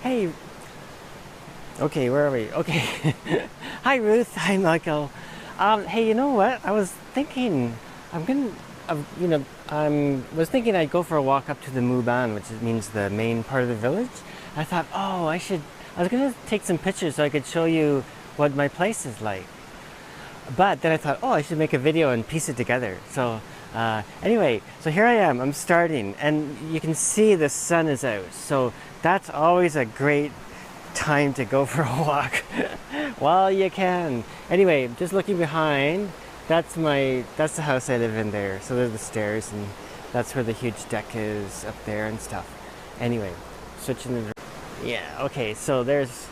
Hey, okay, where are we? Okay. Hi, Ruth. Hi, Michael. Hey, you know what? I was thinking, I'm gonna, was thinking I'd go for a walk up to the Muban, which means the main part of the village. I thought, oh, I was gonna take some pictures so I could show you what my place is like. But then I thought, oh, I should make a video and piece it together. So, anyway, so here I am. I'm starting, and you can see the sun is out. So that's always a great time to go for a walk while you can. Anyway, just looking behind, that's the house I live in there. So there's the stairs, and that's where the huge deck is up there and stuff. Anyway, switching the yeah. Okay, so that's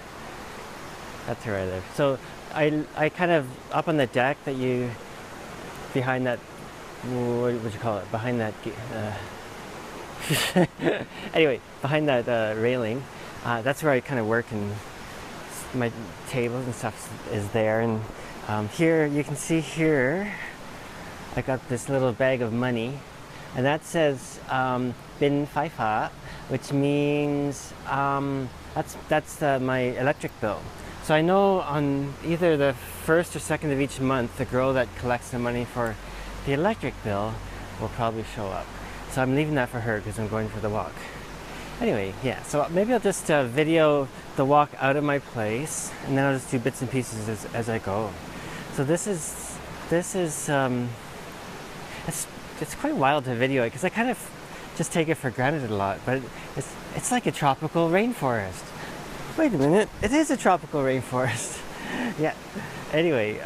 where I live. So I kind of up on the deck that you behind that, what would you call it, behind that anyway, behind that railing, that's where I kind of work, and my tables and stuff is there. And here you can see here I got this little bag of money, and that says bin Phai Pha, which means that's my electric bill. So I know on either the first or second of each month, the girl that collects the money for the electric bill will probably show up. So I'm leaving that for her because I'm going for the walk. Anyway, yeah, so maybe I'll just video the walk out of my place, and then I'll just do bits and pieces as I go. So this is it's quite wild to video it because I kind of just take it for granted a lot, but it's like a tropical rainforest. Wait a minute, it is a tropical rainforest. Yeah. Anyway,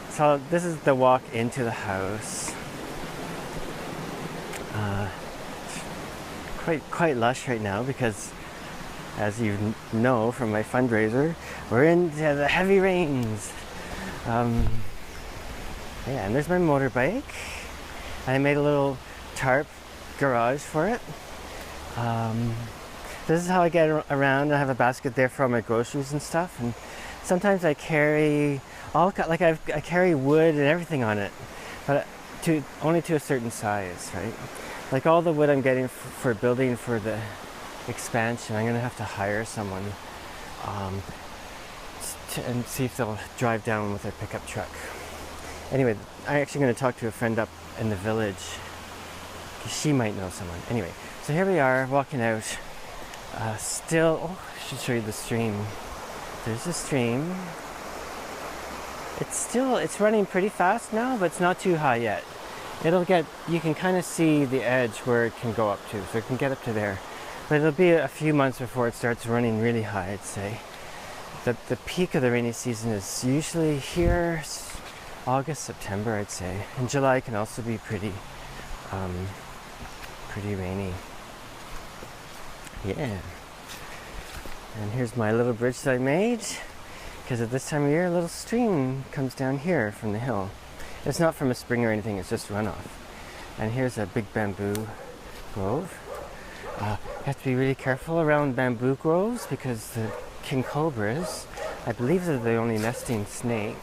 so this is the walk into the house. Quite lush right now because, as you know from my fundraiser, we're into the heavy rains. Yeah, and there's my motorbike. I made a little tarp garage for it. This is how I get around. I have a basket there for all my groceries and stuff, and sometimes I carry I carry wood and everything on it, but only to a certain size, right? Like all the wood I'm getting for building for the expansion, I'm gonna have to hire someone and see if they'll drive down with their pickup truck. Anyway, I'm actually gonna talk to a friend up in the village because she might know someone. Anyway, so here we are walking out. I should show you the stream. There's a stream. It's running pretty fast now, but it's not too high yet. You can kind of see the edge where it can go up to, so it can get up to there. But it'll be a few months before it starts running really high, I'd say. The peak of the rainy season is usually here, August, September, I'd say. And July can also be pretty rainy. Yeah. And here's my little bridge that I made, because at this time of year a little stream comes down here from the hill. It's not from a spring or anything, it's just runoff. And here's a big bamboo grove. You have to be really careful around bamboo groves because the king cobras, I believe they're the only nesting snake,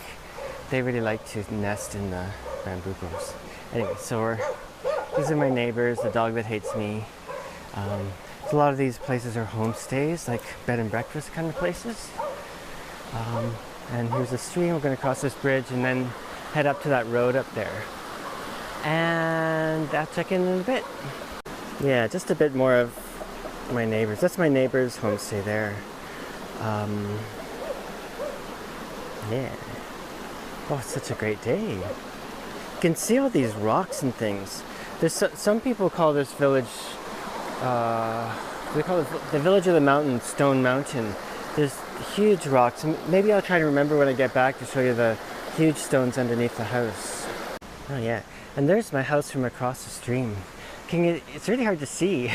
they really like to nest in the bamboo groves. Anyway, so these are my neighbors, the dog that hates me. A lot of these places are homestays, like bed and breakfast kind of places. And here's a stream. We're going to cross this bridge and then head up to that road up there. And I'll check in a bit. Yeah, just a bit more of my neighbors. That's my neighbor's homestay there. Yeah. Oh, it's such a great day. You can see all these rocks and things. Some people call this village, they call it the village of the mountain, Stone Mountain. There's huge rocks. Maybe I'll try to remember when I get back to show you the huge stones underneath the house. Oh yeah, and there's my house from across the stream. It's really hard to see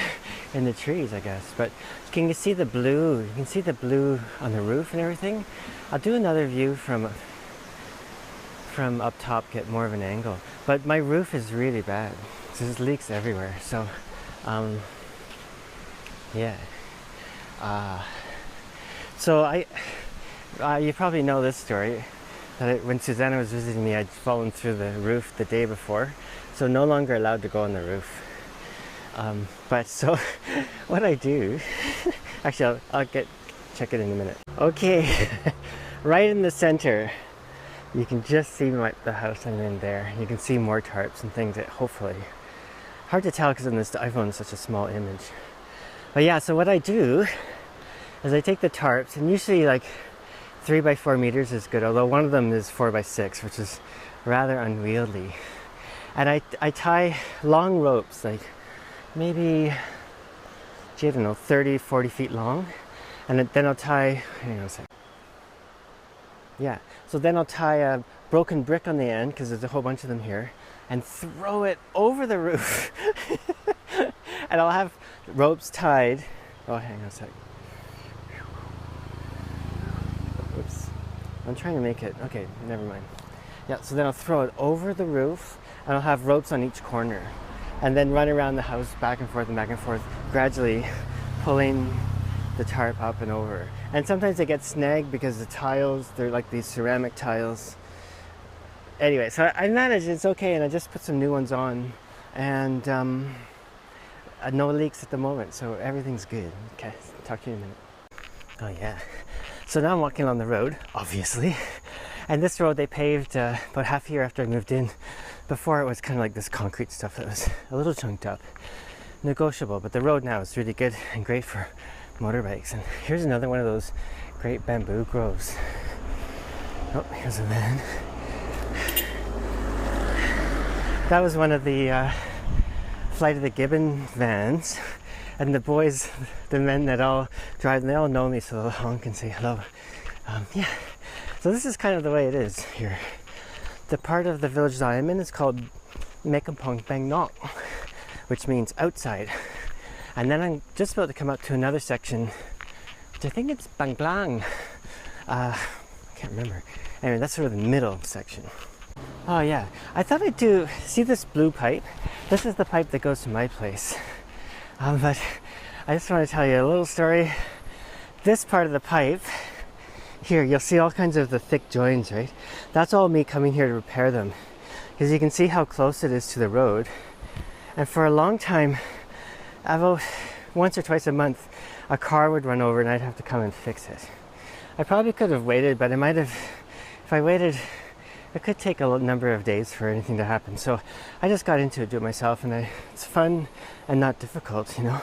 in the trees, I guess, but can you see the blue? You can see the blue on the roof and everything. I'll do another view from up top, get more of an angle. But my roof is really bad. So there's leaks everywhere. So, yeah. So you probably know this story. That when Susanna was visiting me, I'd fallen through the roof the day before. So no longer allowed to go on the roof. But so what I do, Actually, I'll check it in a minute. Okay, right in the center, you can just see the house I'm in there. You can see more tarps and things that hopefully, hard to tell because on this iPhone it's such a small image. But yeah, so what I do is I take the tarps, and usually like 3 by 4 meters is good, although one of them is 4 by 6, which is rather unwieldy. And I tie long ropes, like maybe, I don't know, 30, 40 feet long. And then I'll tie, hang on a second. Yeah, so then I'll tie a broken brick on the end, because there's a whole bunch of them here, and throw it over the roof. And I'll have ropes tied. Oh, hang on a sec. Oops. I'm trying to make it. Okay, never mind. Yeah, so then I'll throw it over the roof, and I'll have ropes on each corner. And then run around the house back and forth, gradually pulling the tarp up and over. And sometimes they get snagged because the tiles, they're like these ceramic tiles. Anyway, so I manage, it's okay, and I just put some new ones on, and no leaks at the moment, so everything's good. Okay, talk to you in a minute. Oh yeah, so now I'm walking on the road, obviously, and this road they paved about half a year after I moved in. Before it was kind of like this concrete stuff that was a little chunked up, negotiable, but the road now is really good and great for motorbikes. And here's another one of those great bamboo groves. Oh, here's a van. That was one of the Flight of the Gibbon vans, and the boys, the men that all drive, they all know me, so they'll honk and say hello. Yeah, so this is kind of the way it is here. The part of the village that I'm in is called Mekampong Bang Nok, which means outside. And then I'm just about to come up to another section, which I think it's Banglang. I can't remember. Anyway, that's sort of the middle section. Oh yeah, I thought I'd see this blue pipe? This is the pipe that goes to my place. But I just want to tell you a little story. This part of the pipe, here, you'll see all kinds of the thick joins, right? That's all me coming here to repair them. Because you can see how close it is to the road. And for a long time, about once or twice a month, a car would run over and I'd have to come and fix it. I probably could have waited, but I might have, if I waited, it could take a number of days for anything to happen. So I just got into it, do it myself, and it's fun and not difficult, you know?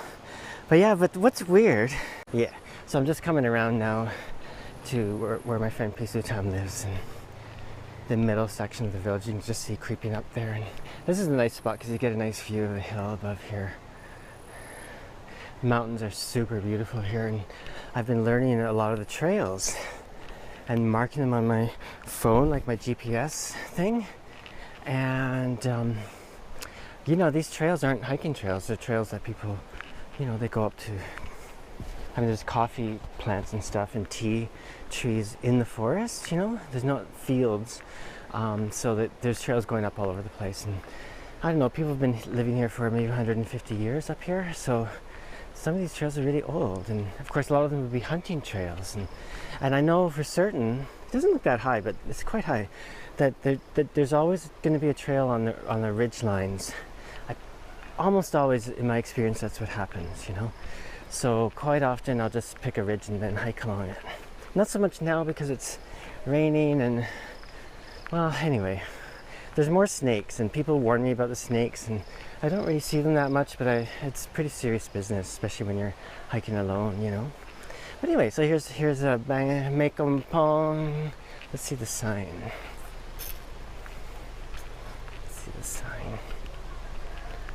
But yeah, but what's weird, yeah, so I'm just coming around now to where my friend Pisutam lives, in the middle section of the village. You can just see creeping up there, and this is a nice spot because you get a nice view of the hill above here. The mountains are super beautiful here, and I've been learning a lot of the trails and marking them on my phone, like my GPS thing. And you know, these trails aren't hiking trails, they're trails that people, you know, they go up to. I mean, there's coffee plants and stuff and tea trees in the forest, you know? There's not fields, so that there's trails going up all over the place. And I don't know, people have been living here for maybe 150 years up here, so some of these trails are really old. And of course, a lot of them would be hunting trails. And I know for certain, it doesn't look that high, but it's quite high, that there's always going to be a trail on the ridge lines. Almost always, in my experience, that's what happens, you know? So quite often I'll just pick a ridge and then hike along it. Not so much now because it's raining and, well, anyway, there's more snakes, and people warn me about the snakes, and I don't really see them that much, but it's pretty serious business, especially when you're hiking alone, you know. But anyway, so here's a Mekampong. Let's see the sign.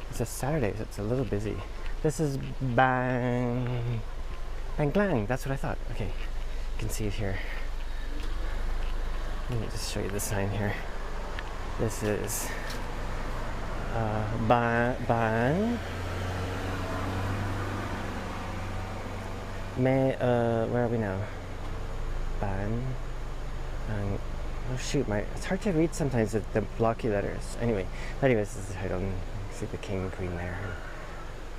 It's a Saturday, so it's a little busy. This is Banglang. That's what I thought. Okay, you can see it here. Let me just show you the sign here. This is Ban. Where are we now? Ban. Oh shoot, it's hard to read sometimes with the blocky letters. Anyways, this is the title. You see the king and queen there.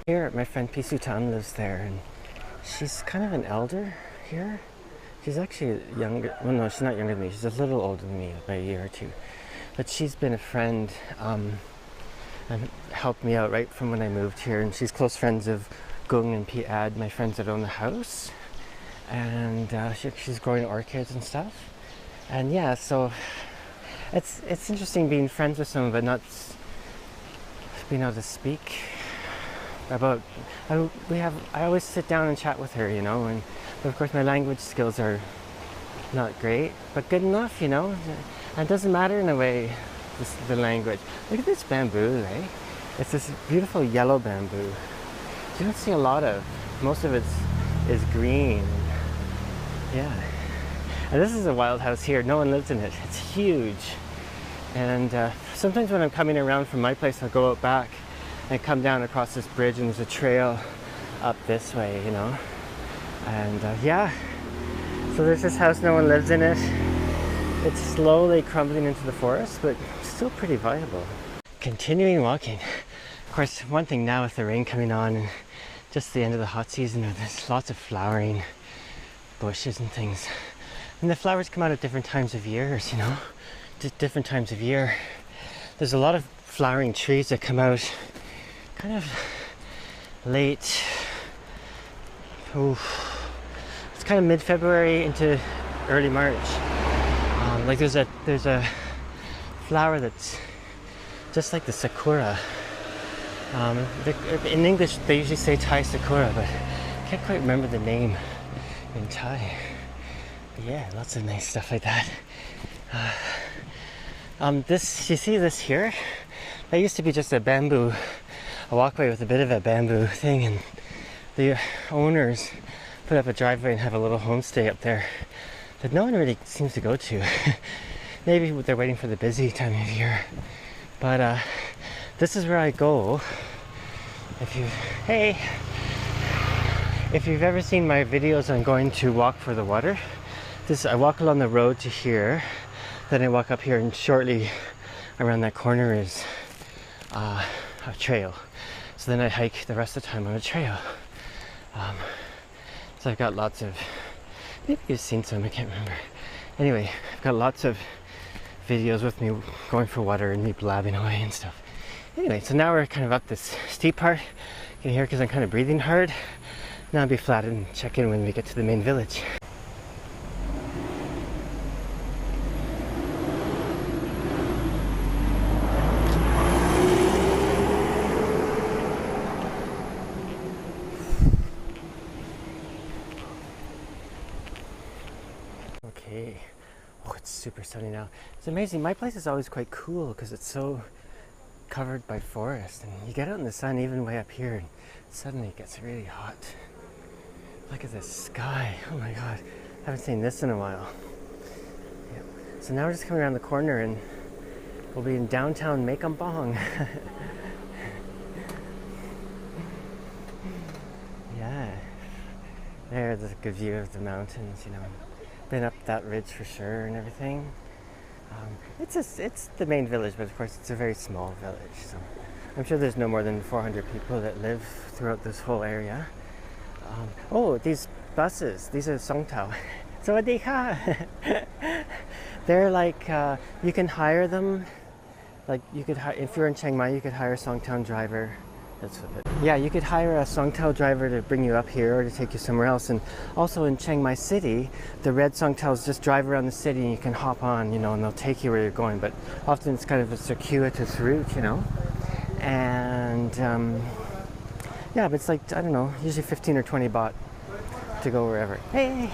Here, my friend Pisutan lives there, and she's kind of an elder here. She's actually younger. Well, no, she's not younger than me. She's a little older than me by a year or two. But she's been a friend and helped me out right from when I moved here. And she's close friends of Gung and Piad, my friends that own the house, and she's growing orchids and stuff. And yeah, so it's interesting being friends with someone but not being able to speak about. I always sit down and chat with her, you know, and but of course my language skills are not great, but good enough, you know. And it doesn't matter in a way, the language. Look at this bamboo, eh? It's this beautiful yellow bamboo. You don't see a lot of. Most of it is green. Yeah. And this is a wild house here. No one lives in it. It's huge. And sometimes when I'm coming around from my place, I'll go out back and come down across this bridge, and there's a trail up this way, you know. And yeah. So there's this house, no one lives in it. It's slowly crumbling into the forest, but still pretty viable. Continuing walking. Of course, one thing now with the rain coming on and just the end of the hot season, there's lots of flowering bushes and things. And the flowers come out at different times of years, you know, different times of year. There's a lot of flowering trees that come out kind of late. It's kind of mid-February into early March. Like there's a flower that's just like the sakura. In English they usually say Thai sakura, but I can't quite remember the name in Thai. But yeah, lots of nice stuff like that. This, you see this here? That used to be just a walkway with a bit of a bamboo thing, and the owners put up a driveway and have a little homestay up there that no one really seems to go to. Maybe they're waiting for the busy time of year. But this is where I go. If you've ever seen my videos on going to walk for the water, I walk along the road to here, then I walk up here, and shortly around that corner is a trail. So then I hike the rest of the time on a trail. So I've got lots of, maybe you've seen some, I can't remember. Anyway, I've got lots of videos with me going for water and me blabbing away and stuff. Anyway, so now we're kind of up this steep part. You can hear because I'm kind of breathing hard. Now I'll be flat and check in when we get to the main village. Okay. Oh, it's super sunny now. It's amazing. My place is always quite cool because it's so covered by forest, and you get out in the sun even way up here and suddenly it gets really hot. Look at this sky. Oh my god, I haven't seen this in a while. Yeah. So now we're just coming around the corner and we'll be in downtown Mekambong. Yeah, there's a good view of the mountains, you know. Been up that ridge for sure and everything. It's the main village, but of course it's a very small village, so I'm sure there's no more than 400 people that live throughout this whole area. Oh, these buses, these are Songtao. Sawadee ka! They're like, you can hire them, like you could if you're in Chiang Mai, you could hire a Songtao driver. Yeah, you could hire a Songtao driver to bring you up here or to take you somewhere else. And also in Chiang Mai City, the red Songtaos just drive around the city and you can hop on, you know, and they'll take you where you're going. But often it's kind of a circuitous route, you know. And yeah, but it's like, I don't know, usually 15 or 20 baht to go wherever. Hey!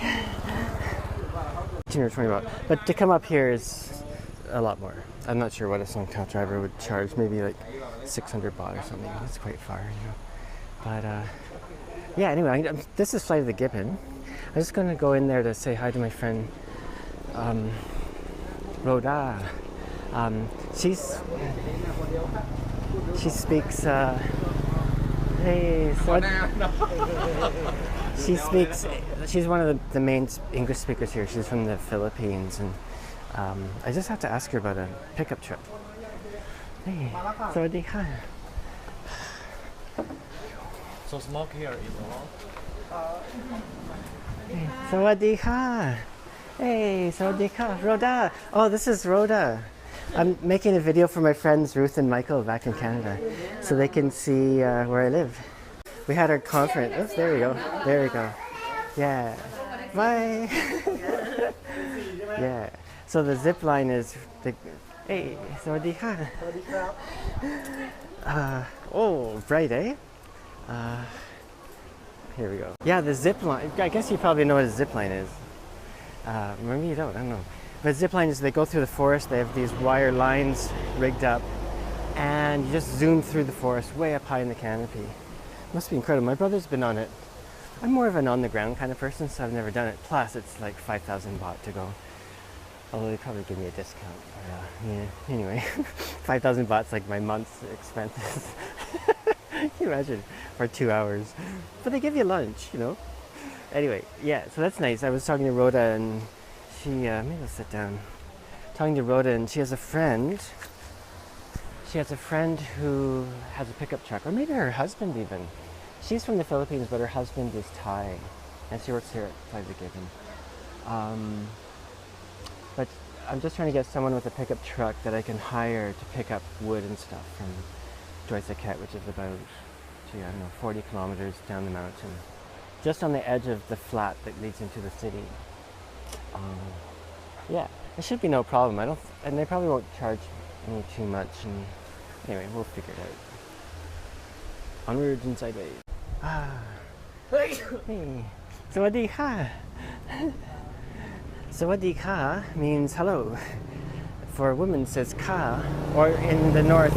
15 or 20 baht. But to come up here is a lot more. I'm not sure what a Songtao driver would charge, maybe like 600 baht or something. That's quite far, you know. But yeah, anyway, this is Flight of the Gibbon. I'm just going to go in there to say hi to my friend Rhoda. She speaks she's one of the main English speakers here. She's from the Philippines, and I just have to ask her about a pickup truck. Hey, sawadee ka. So smoke here is allowed? Hey, sawadee ka. Hey, sawadee ka. Rhoda. Oh, this is Rhoda. I'm making a video for my friends Ruth and Michael back in Canada, so they can see where I live. We had our conference. Oh, there we go. There we go. Yeah. Bye. Yeah. So the zip line is the. Hey, sawadee ka. Oh, bright, eh? Here we go. Yeah, the zip line. I guess you probably know what a zip line is. Maybe you don't. I don't know. But zip line is they go through the forest. They have these wire lines rigged up, and you just zoom through the forest way up high in the canopy. Must be incredible. My brother's been on it. I'm more of an on-the-ground kind of person, so I've never done it. Plus, it's like 5,000 baht to go. Although they probably give me a discount. Yeah. Anyway, 5,000 baht's like my month's expenses. Can you imagine? For 2 hours. But they give you lunch, you know. Anyway, yeah, so that's nice. I was talking to Rhoda, and she, maybe I'll sit down. Talking to Rhoda, and she has a friend. She has a friend who has a pickup truck, or maybe her husband even. She's from the Philippines, but her husband is Thai, and she works here at Plaza Given. But I'm just trying to get someone with a pickup truck that I can hire to pick up wood and stuff from Joy Saket, which is about, I don't know, 40 kilometers down the mountain, just on the edge of the flat that leads into the city. Yeah, it should be no problem. And they probably won't charge me too much. And anyway, we'll figure it out. Onwards and sideways. Hey, sawadee ka. Sawadee ka means hello. For a woman says ka, or in the north,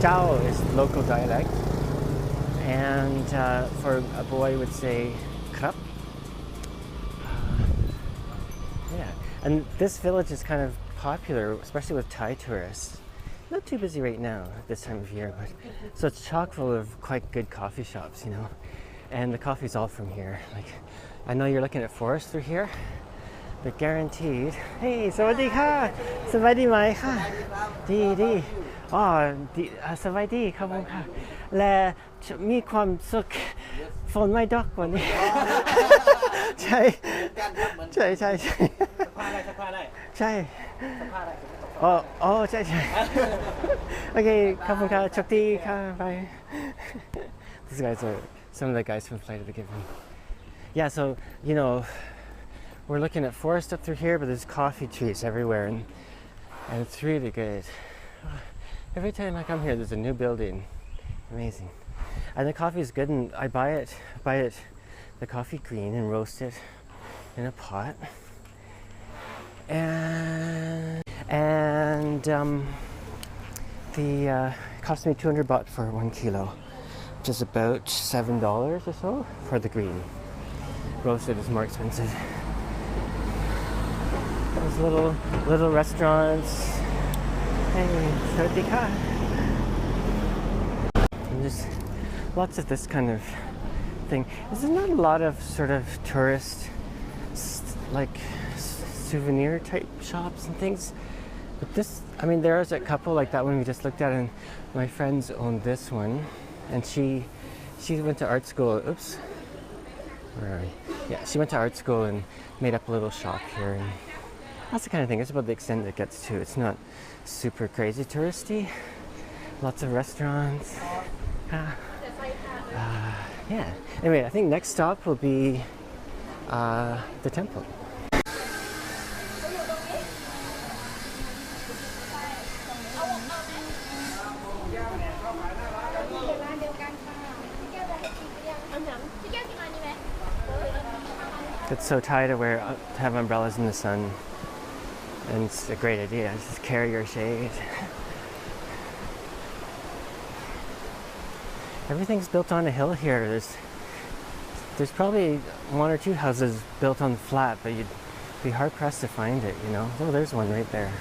Chao is local dialect. And for a boy would say krap. Yeah, and this village is kind of popular, especially with Thai tourists. Not too busy right now at this time of year, but so it's chock full of quite good coffee shops, you know. And the coffee's all from here. Like, I know you're looking at forest through here, but guaranteed. Hey, sawadee ka, sawadee mai ka, di. Oh,สวัสดีครับผมค่ะและมีความสุขฝนไม่ตกวันนี้ใช่ใช่ใช่ใช่ใช่อ๋อใช่โอเคขอบคุณค่ะโชคดีค่ะ bye. These guys are some of the guys from Flight of the Given. Yeah, so you know we're looking at forest up through here, but there's coffee trees everywhere, and it's really good. Every time I come here, there's a new building. Amazing. And the coffee is good, and I buy it, the coffee green, and roast it in a pot. And the cost me 200 baht for 1 kilo, which is about $7 or so for the green. Roasted is more expensive. There's little restaurants. Hey, sawadee ka. And there's lots of this kind of thing. There's not a lot of sort of tourist, like souvenir type shops and things. But this, I mean, there's a couple like that one we just looked at, and my friends owned this one, and she went to art school. Oops, where are we? Yeah, she went to art school and made up a little shop here. And that's the kind of thing. It's about the extent it gets to. It's not super crazy touristy. Lots of restaurants. Yeah. Anyway, I think next stop will be the temple. It's so Thai to have umbrellas in the sun, and it's a great idea. Just carry your shade. Everything's built on a hill here. There's probably 1 or 2 houses built on the flat, but you'd be hard pressed to find it, you know. Oh, there's one right there.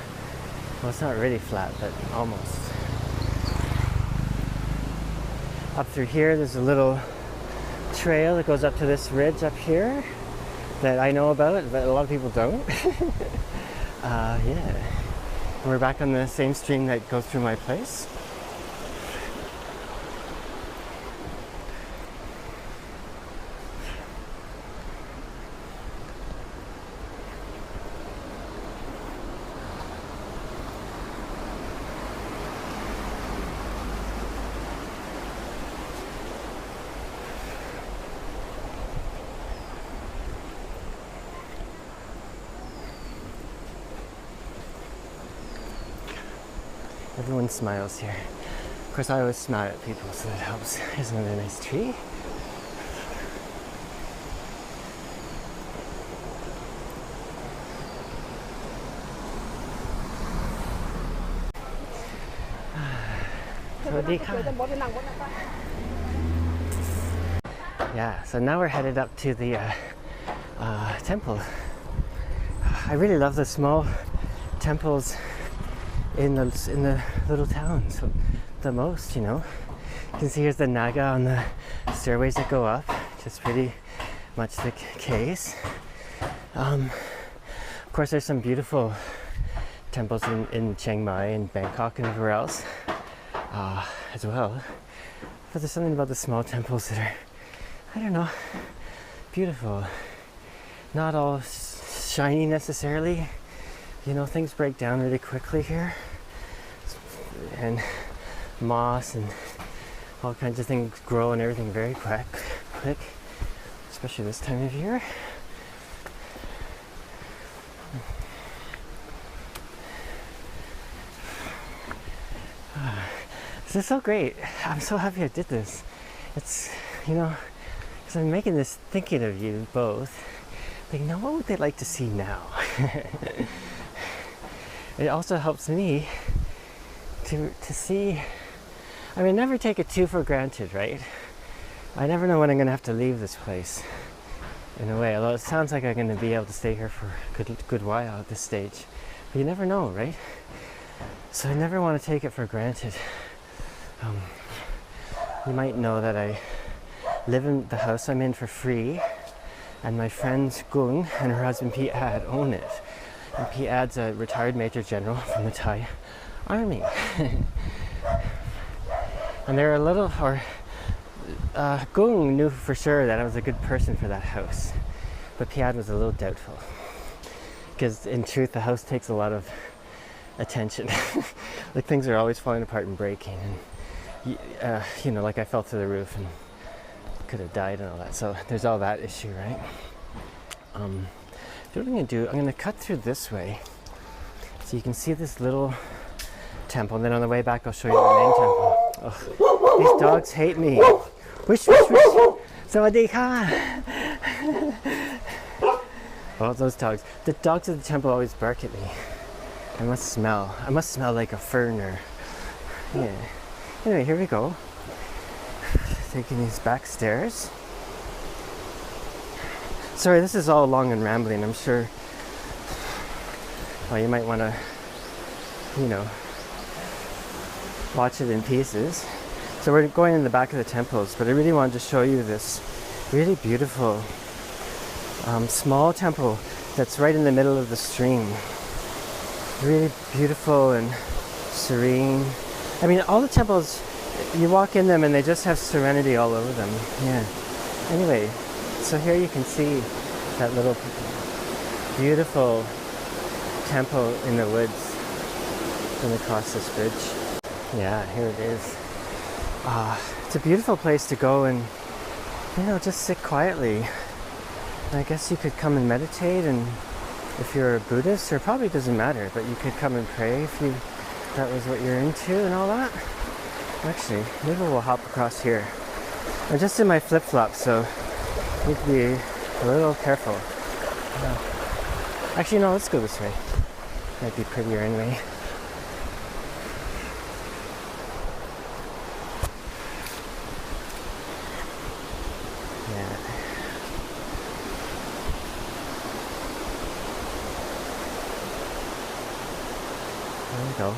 Well, it's not really flat, but almost. Up through here, there's a little trail that goes up to this ridge up here that I know about, but a lot of people don't. Yeah. We're back on the same stream that goes through my place. Everyone smiles here. Of course, I always smile at people, so that helps. Here's another nice tree. Yeah, so now we're headed up to the temple. I really love the small temples in the little towns the most, you know. You can see here's the Naga on the stairways that go up, which is pretty much the case. Of course, there's some beautiful temples in Chiang Mai and Bangkok and everywhere else as well. But there's something about the small temples that are, I don't know, beautiful. Not all shiny necessarily. You know, things break down really quickly here. And moss and all kinds of things grow and everything very quick, especially this time of year. This is so great. I'm so happy I did this. It's, you know, because I'm making this thinking of you both. Like, now what would they like to see now? It also helps me to see. I mean, never take it too for granted, right? I never know when I'm going to have to leave this place, in a way. Although it sounds like I'm going to be able to stay here for a good while at this stage. But you never know, right? So I never want to take it for granted. You might know that I live in the house I'm in for free, and my friends Gung and her husband Pete Ad own it. And Pete Ad's a retired Major General from the Thai Army. And they're a little, Gung knew for sure that I was a good person for that house, but Pete Ad was a little doubtful, because in truth the house takes a lot of attention. Like, things are always falling apart and breaking, and you know, like I fell through the roof and could have died and all that, so there's all that issue, right? So what I'm going to do, I'm going to cut through this way so you can see this little temple, and then on the way back I'll show you the main temple. Ugh, these dogs hate me. Wish. Sawadee ka. Oh, those dogs. The dogs of the temple always bark at me. I must smell like a ferner. Yeah. Anyway, here we go. Taking these back stairs. Sorry, this is all long and rambling. I'm sure. Well, you might want to, you know, watch it in pieces. So we're going in the back of the temples, but I really wanted to show you this really beautiful small temple that's right in the middle of the stream. Really beautiful and serene. I mean, all the temples, you walk in them and they just have serenity all over them. Yeah. Anyway, so here you can see that little beautiful temple in the woods going across this bridge. Yeah, here it is. It's a beautiful place to go and, you know, just sit quietly. And I guess you could come and meditate, and if you're a Buddhist, it probably doesn't matter, but you could come and pray if that was what you're into and all that. Actually, maybe we'll hop across here. I'm just in my flip-flops, so need to be a little careful. Actually, no, let's go this way. Might be prettier anyway. Yeah. There we go.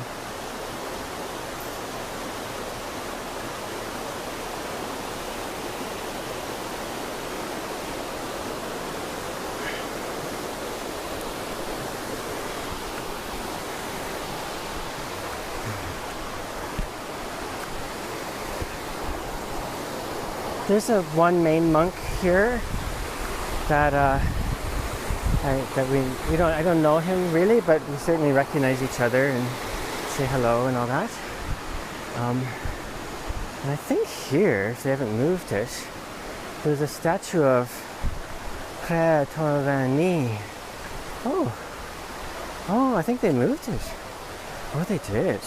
There's one main monk here that I don't know him really, but we certainly recognize each other and say hello and all that. And I think here, if they haven't moved it, there's a statue of Pre Torani. Oh, I think they moved it. Oh, they did.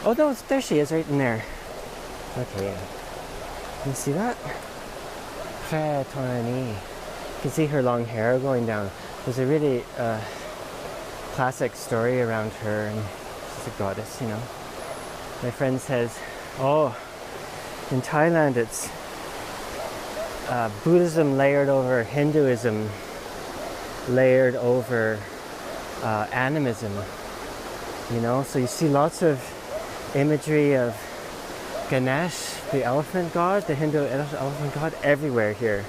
Oh no, there she is, right in there. Okay, yeah. Can you see that? Fair Torani. You can see her long hair going down. There's a really classic story around her, and she's a goddess, you know. My friend says, oh, in Thailand it's Buddhism layered over Hinduism, layered over animism, you know. So you see lots of imagery of Ganesh, the elephant god, the Hindu elephant god, everywhere here.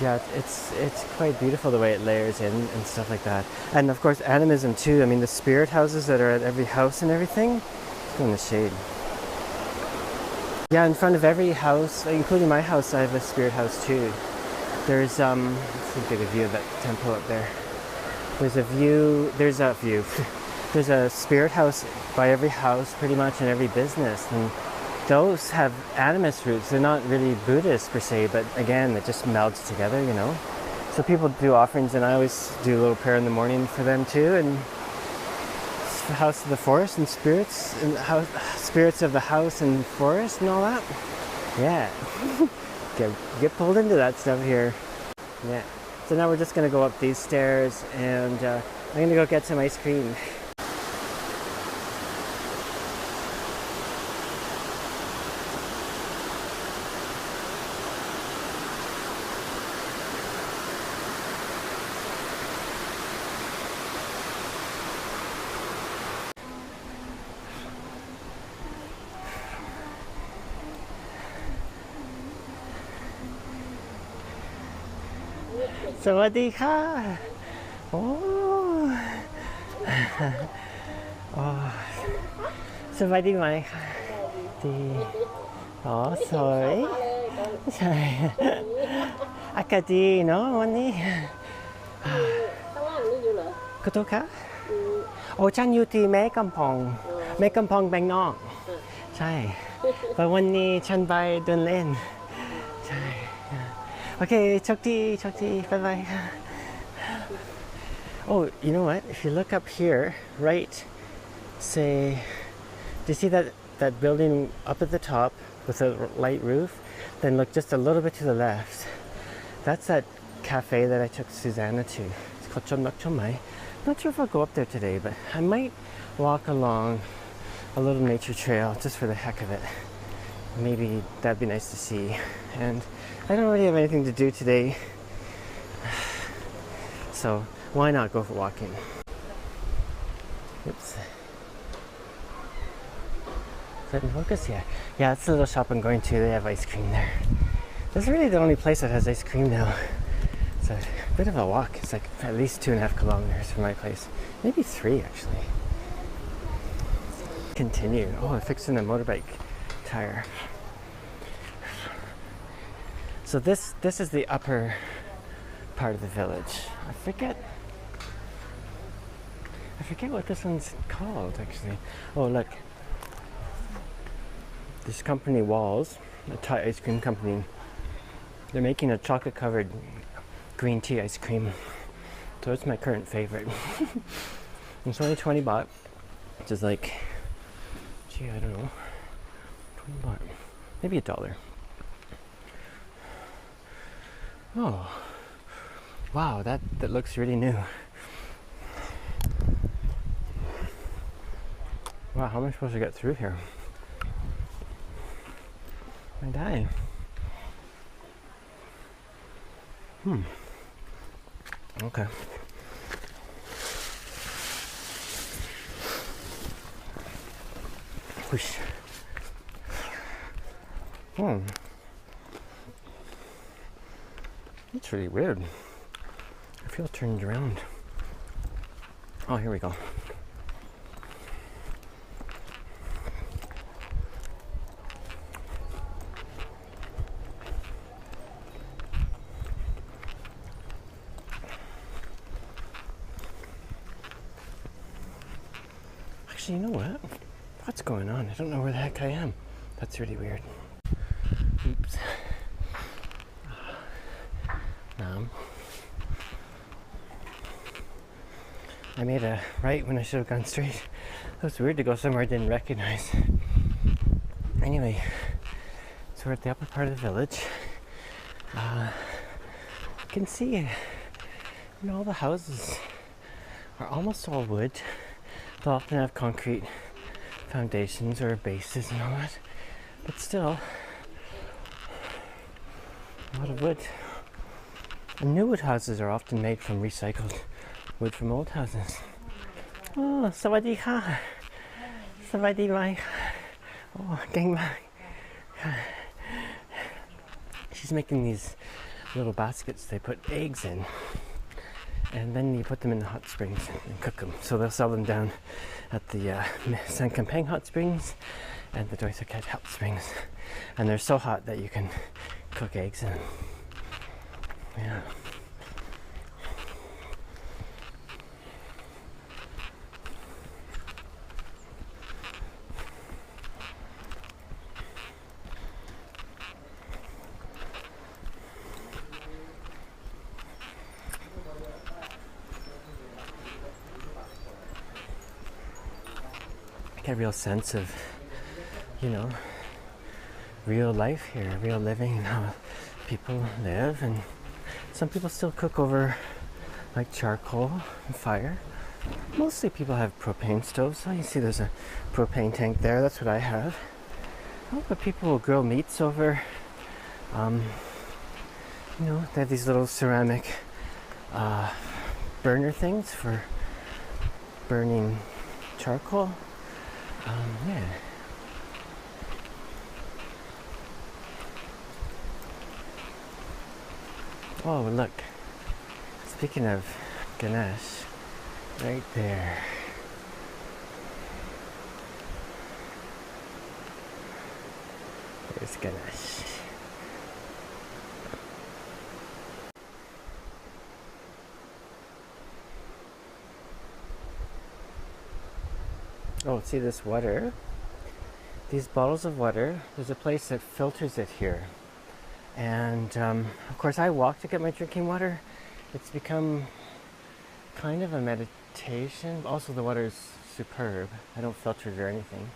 Yeah, it's quite beautiful the way it layers in and stuff like that. And of course animism too. I mean the spirit houses that are at every house and everything. Let's go in the shade. Yeah, in front of every house, including my house, I have a spirit house too. There's let's see if we get a view of that temple up there. There's a view. There's a spirit house by every house, pretty much, in every business, and those have animist roots. They're not really Buddhist per se, but again, it just melds together, you know. So people do offerings, and I always do a little prayer in the morning for them too. And house of the forest and spirits, and spirits of the house and forest and all that. Yeah, get pulled into that stuff here. Yeah. So now we're just gonna go up these stairs, and I'm gonna go get some ice cream. Sawadee-ka! Oh! Oh! Sawadeeไหม ดี Oh, sorry. Sorry. อากาศดีเนาะวันนี้ ข้างล่างนี่อยู่เหรอ ขอโทษค่ะ โอ้ ฉันอยู่ที่แม่กำปองแบงนอก ใช่ แต่วันนี้ฉันไปเดินเล่น ใช่ Okay, Chokti, bye bye. Oh, you know what? If you look up here, right, say, do you see that building up at the top with a light roof? Then look just a little bit to the left. That's that cafe that I took Susanna to. It's called Chomnak Chomai. Not sure if I'll go up there today, but I might walk along a little nature trail just for the heck of it. Maybe that'd be nice to see. And I don't really have anything to do today, so why not go for walking? Oops. Is that in focus? Yeah, it's the little shop I'm going to. They have ice cream there. This is really the only place that has ice cream now. It's a bit of a walk. It's like at least 2.5 kilometers from my place. Maybe 3 actually. Continue. Oh, I fixed in a motorbike tire. So this is the upper part of the village. I forget what this one's called actually. Oh look, this company Walls, a Thai ice cream company, they're making a chocolate covered green tea ice cream. So it's my current favorite. It's only 20 baht, which is like, gee, I don't know, 20 baht, maybe $1. Oh, wow, that looks really new. Wow, how am I supposed to get through here? I'm dying. Okay. Whoosh. It's really weird. I feel turned around. Oh, here we go. Actually, you know what? What's going on? I don't know where the heck I am. That's really weird. Oops. I made a right when I should have gone straight. It was weird to go somewhere I didn't recognize. Anyway, so we're at the upper part of the village. You can see, all the houses are almost all wood. They'll often have concrete foundations or bases and all that, but still, a lot of wood. And new wood houses are often made from recycled wood from old houses. Oh, sawadee ka. Sawadee mai. Oh, gang mai. She's making these little baskets they put eggs in, and then you put them in the hot springs and cook them. So they'll sell them down at the San Campang hot springs and the Doi Saket hot springs, and they're so hot that you can cook eggs in them. Yeah. I get a real sense of, real life here, real living, and how people live. And some people still cook over like charcoal and fire. Mostly people have propane stoves. So you see there's a propane tank there. That's what I have. Oh, but people will grill meats over, they have these little ceramic burner things for burning charcoal. Yeah. Oh, look. Speaking of Ganesh, right there. There's Ganesh. Oh, see this water? These bottles of water, there's a place that filters it here. And of course I walk to get my drinking water. It's become kind of a meditation. Also the water is superb. I don't filter it or anything.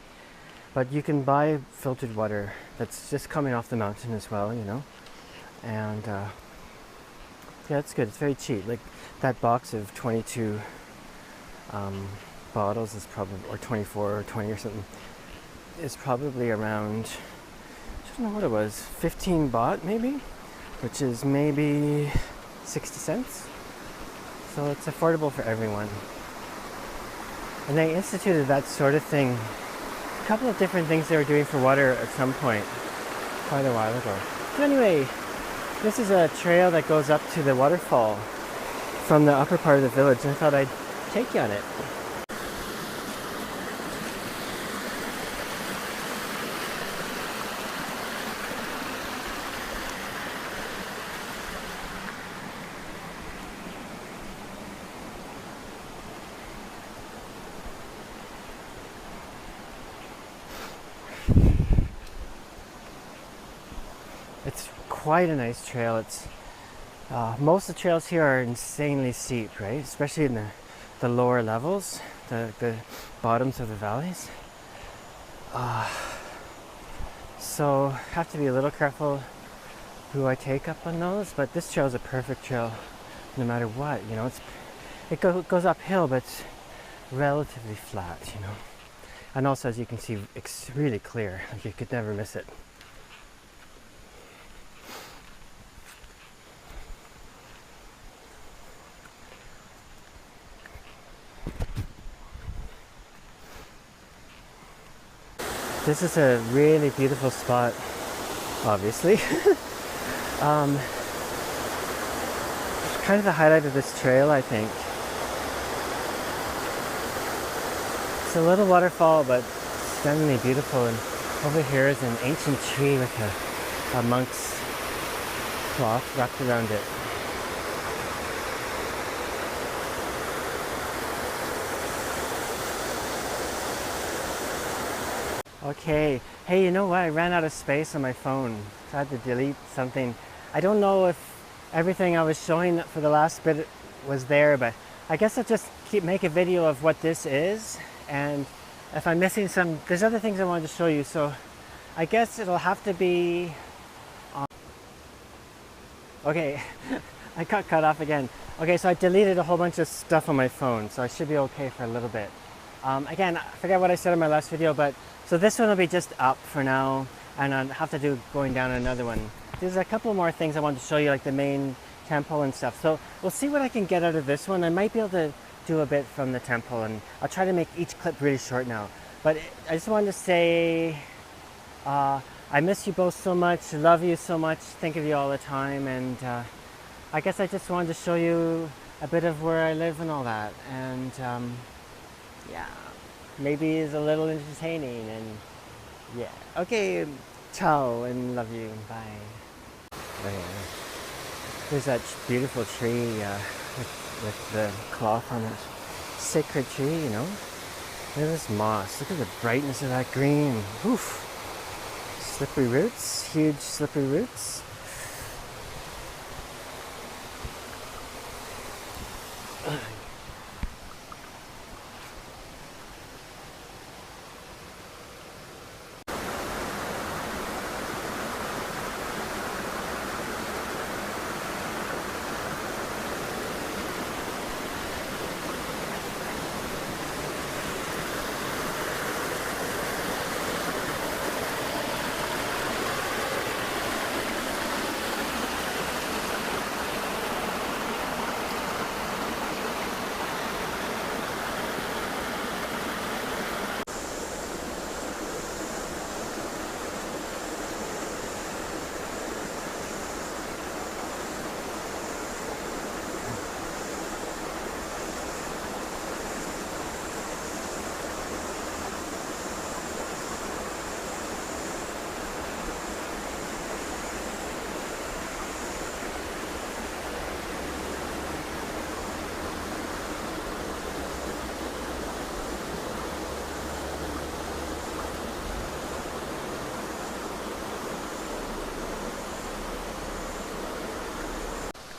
But you can buy filtered water that's just coming off the mountain as well, And yeah, it's good. It's very cheap. Like that box of 22 bottles is probably, or 24 or 20 or something, is probably around, I don't know what it was, 15 baht maybe, which is maybe 60 cents. So it's affordable for everyone. And they instituted that sort of thing, a couple of different things they were doing for water at some point, quite a while ago. So anyway, this is a trail that goes up to the waterfall from the upper part of the village, and I thought I'd take you on it. It's quite a nice trail. It's most of the trails here are insanely steep, right? Especially in the lower levels, the bottoms of the valleys. So have to be a little careful who I take up on those. But this trail is a perfect trail, no matter what. It goes uphill, but it's relatively flat. And also, as you can see, it's really clear. Like you could never miss it. This is a really beautiful spot, obviously. Kind of the highlight of this trail, I think. It's a little waterfall, but stunningly beautiful. And over here is an ancient tree with a monk's cloth wrapped around it. Okay, hey, you know what? I ran out of space on my phone. So I had to delete something. I don't know if everything I was showing for the last bit was there, but I guess I'll just make a video of what this is, and if I'm missing some, there's other things I wanted to show you, so I guess it'll have to be okay. I got cut off again. Okay, so I deleted a whole bunch of stuff on my phone, so I should be okay for a little bit. Again, I forget what I said in my last video, but so this one will be just up for now, and I'll have to do going down another one. There's a couple more things I wanted to show you, like the main temple and stuff. So we'll see what I can get out of this one. I might be able to do a bit from the temple, and I'll try to make each clip really short now. But I just wanted to say, I miss you both so much, love you so much, think of you all the time, and I guess I just wanted to show you a bit of where I live and all that, and yeah, maybe it's a little entertaining, and yeah. Okay, ciao, and love you, bye. Okay. There's that beautiful tree with the cloth on it. Sacred tree, you know. Look at this moss, look at the brightness of that green. Oof. Slippery roots, huge slippery roots.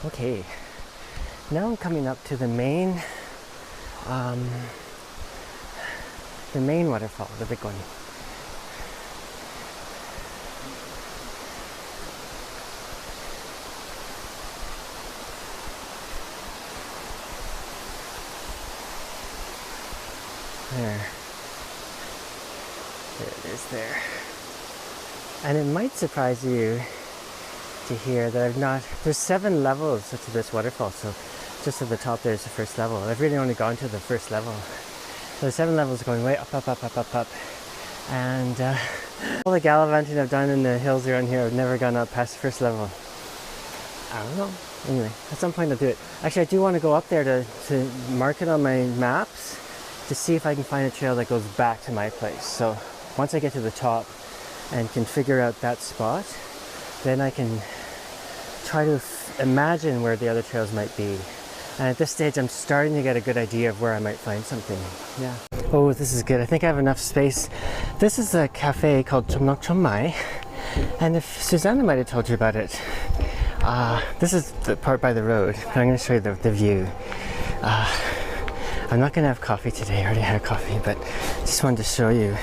Okay, now I'm coming up to the main waterfall, the big one. There it is there. And it might surprise you to hear that there's 7 levels to this waterfall, so just at the top there's the first level. I've really only gone to the first level. So the 7 levels going way up, up, up, up, up, up. And all the gallivanting I've done in the hills around here, I've never gone up past the first level. I don't know. Anyway, at some point I'll do it. Actually, I do want to go up there to mark it on my maps to see if I can find a trail that goes back to my place. So once I get to the top and can figure out that spot, then I can try to imagine where the other trails might be. And at this stage, I'm starting to get a good idea of where I might find something. Yeah. Oh, this is good. I think I have enough space. This is a cafe called Chomnok Chommai. And if Susanna might have told you about it, this is the part by the road. I'm going to show you the view. I'm not going to have coffee today. I already had coffee, but just wanted to show you.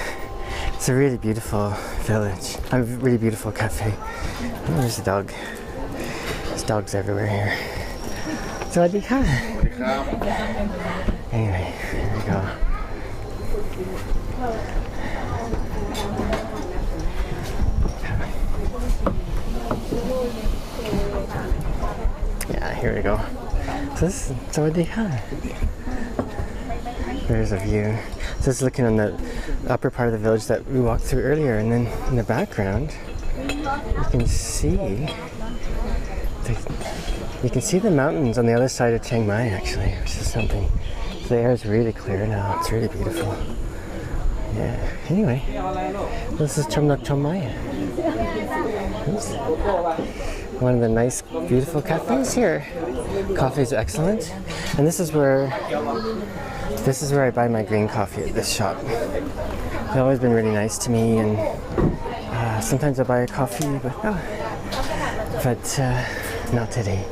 It's a really beautiful village. A really beautiful cafe. Oh, there's a dog. There's dogs everywhere here. Sawadee-ka. Anyway, here we go. Yeah, here we go. So this is Sawadee-ka. There's a view. So it's looking on the upper part of the village that we walked through earlier, and then in the background you can see the mountains on the other side of Chiang Mai, actually, which is something. So the air is really clear now. It's really beautiful. Yeah. Anyway, this is Chomnok Chommai. One of the nice, beautiful cafes here. Coffee is excellent, and this is where I buy my green coffee at this shop. They've always been really nice to me, and sometimes I buy a coffee, but not today.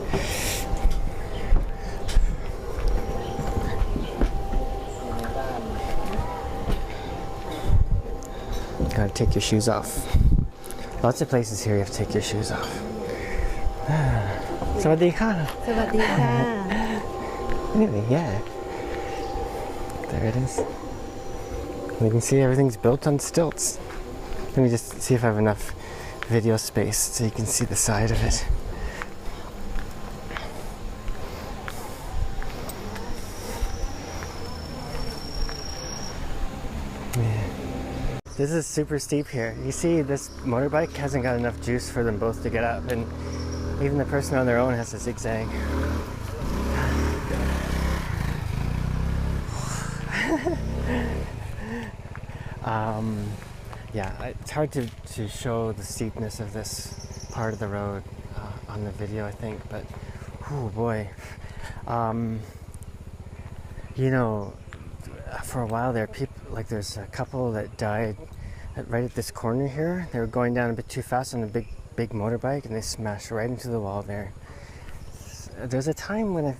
gotta take your shoes off. Lots of places here you have to take your shoes off. สวัสดีค่ะ สวัสดีค่ะ Anyway, yeah. There it is. You can see everything's built on stilts. Let me just see if I have enough video space so you can see the side of it. Yeah. This is super steep here. You see, this motorbike hasn't got enough juice for them both to get up, and even the person on their own has to zigzag. Yeah, it's hard to show the steepness of this part of the road on the video, I think, but oh boy. You know, for a while there, people, like there's a couple that died right at this corner here. They were going down a bit too fast on a big motorbike, and they smashed right into the wall there. There's a time when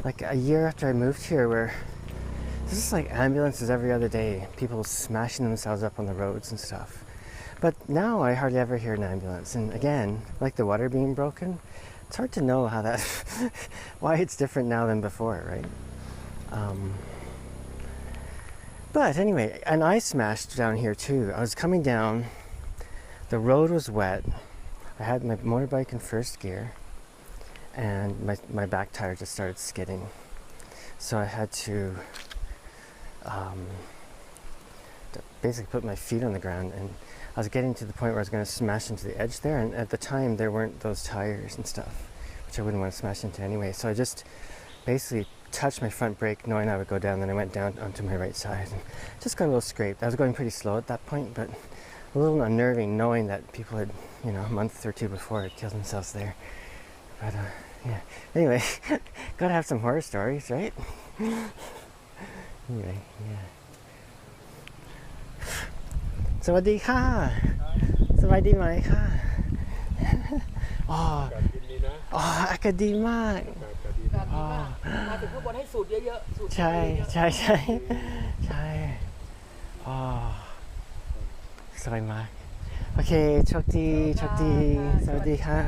like a year after I moved here, where this is like ambulances every other day, people smashing themselves up on the roads and stuff. But now I hardly ever hear an ambulance. And again, like the water being broken, it's hard to know how that, why it's different now than before, right? But anyway, and I smashed down here too. I was coming down, the road was wet. I had my motorbike in first gear, and my back tire just started skidding. So I had to basically put my feet on the ground, and I was getting to the point where I was going to smash into the edge there, and at the time there weren't those tires and stuff, which I wouldn't want to smash into anyway. So I just basically touched my front brake knowing I would go down, then I went down onto my right side and just got a little scraped. I was going pretty slow at that point, but a little unnerving knowing that people had, you know, a month or two before had killed themselves there. But yeah, anyway, gotta have some horror stories, right? Anyway, yeah. สวัสดีค่ะ สบายดีไหมค่ะ อ๋อ อ๋อ อากาศดีมาก มาถึงข้างบนให้สูดเยอะๆสูด ใช่อ๋อสบายมากโอเคโชคดีสวัสดีค่ะ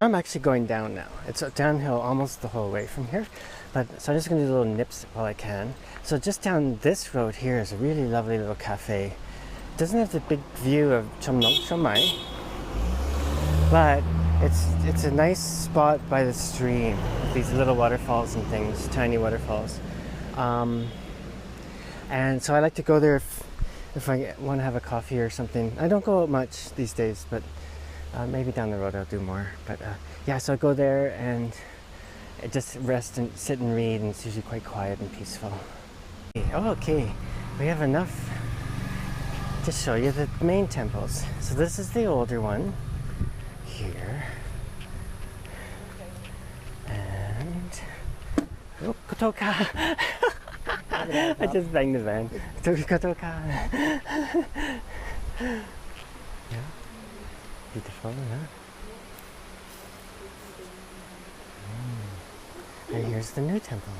I'm actually going down now. It's downhill almost the whole way from here, but so I'm just going to do little nips while I can. So just down this road here is a really lovely little cafe. It doesn't have the big view of Chiang Mai, but it's a nice spot by the stream with these little waterfalls and things, tiny waterfalls. And so I like to go there if I want to have a coffee or something. I don't go out much these days, but maybe down the road I'll do more. But yeah, so I go there and just rest and sit and read, and it's usually quite quiet and peaceful. Okay, we have enough to show you the main temples. So this is the older one here. And oh, Kotoka! I just banged the van. Kotoka! Yeah. Beautiful, huh? And here's the new temple.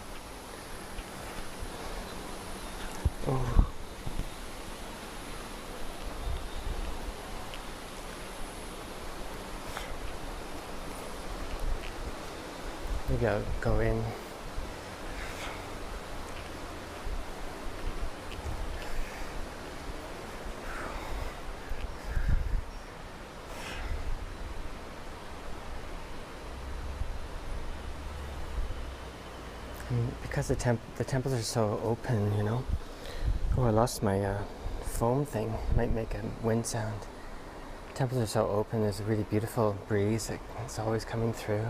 Oh. We go in. Because the temples are so open, you know. Oh, I lost my foam thing. Might make a wind sound. Temples are so open. There's a really beautiful breeze that's always coming through.